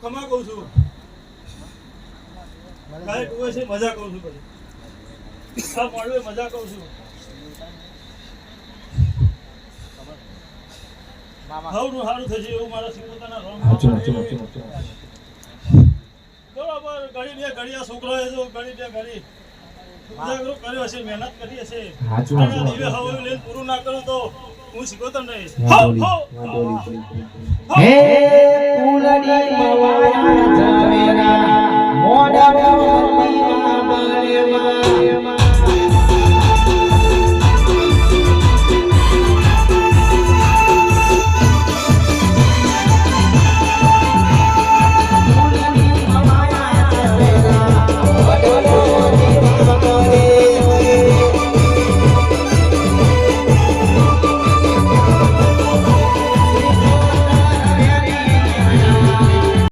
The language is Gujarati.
ખમા કહું છું કાઈ તું છે મજા કહું છું પછી આ મળ્યો મજા કહું છું હારું હારું થશે એવું મારા સિકોતાના રોમ બરાબર ઘડી બે ઘડિયા છોકરાએ જો ઘડી બે ઘડી ઉજાગરો કર્યો છે મહેનત કરી છે દીવે હવે લઈને પૂરું ના કરું તો હું સિકોતર નહીં હે કુલડી મવાયા